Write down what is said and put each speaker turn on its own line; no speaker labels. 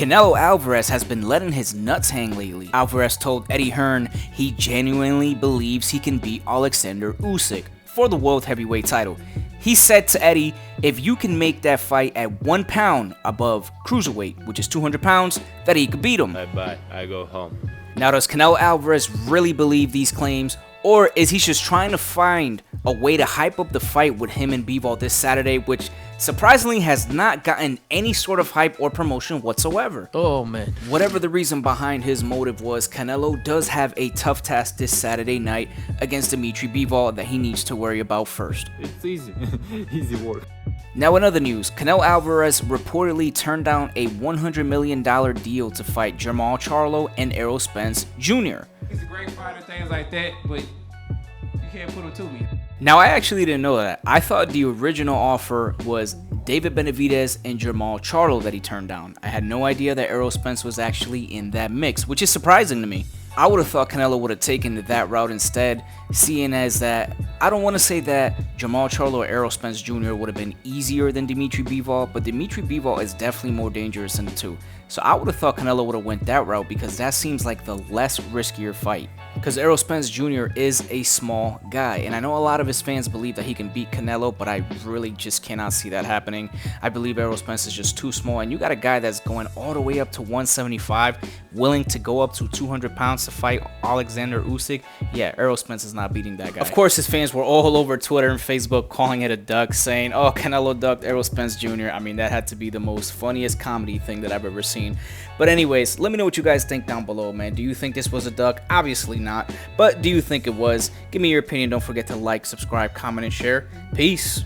Canelo Alvarez has been letting his nuts hang lately. Alvarez told Eddie Hearn he genuinely believes he can beat Alexander Usyk for the world heavyweight title. He said to Eddie, if you can make that fight at 1 pound above cruiserweight, which is 200 pounds, that he could beat him.
Bye-bye, I go home.
Now, does Canelo Alvarez really believe these claims, or is he just trying to find a way to hype up the fight with him and Bivol this Saturday, which surprisingly has not gotten any sort of hype or promotion whatsoever?
Oh man.
Whatever the reason behind his motive was, Canelo does have a tough task this Saturday night against Dimitri Bivol that he needs to worry about first.
It's easy, easy work.
Now, in other news, Canelo Alvarez reportedly turned down a $100 million deal to fight Jermall Charlo and Errol Spence Jr.
He's a great fighter, things like that, but you can't put him to me.
Now, I actually didn't know that. I thought the original offer was David Benavidez and Jermall Charlo that he turned down. I had no idea that Errol Spence was actually in that mix, which is surprising to me. I would have thought Canelo would have taken that route instead, seeing as that I don't want to say that Jermall Charlo or Errol Spence Jr. would have been easier than Dimitri Bivol, but Dimitri Bivol is definitely more dangerous than the two. So I would have thought Canelo would have went that route because that seems like the less riskier fight. Because Errol Spence Jr. is a small guy, and I know a lot of his fans believe that he can beat Canelo, but I really just cannot see that happening. I believe Errol Spence is just too small, and you got a guy that's going all the way up to 175, willing to go up to 200 pounds to fight Alexander Usyk. Yeah, Errol Spence is not beating that guy. Of course, his fans were all over Twitter and Facebook calling it a duck, saying, oh, Canelo ducked Errol Spence Jr. I mean, that had to be the most funniest comedy thing that I've ever seen. But anyways, let me know what you guys think down below, man. Do you think this was a duck? Obviously not. But do you think it was? Give me your opinion. Don't forget to like, subscribe, comment, and share. Peace.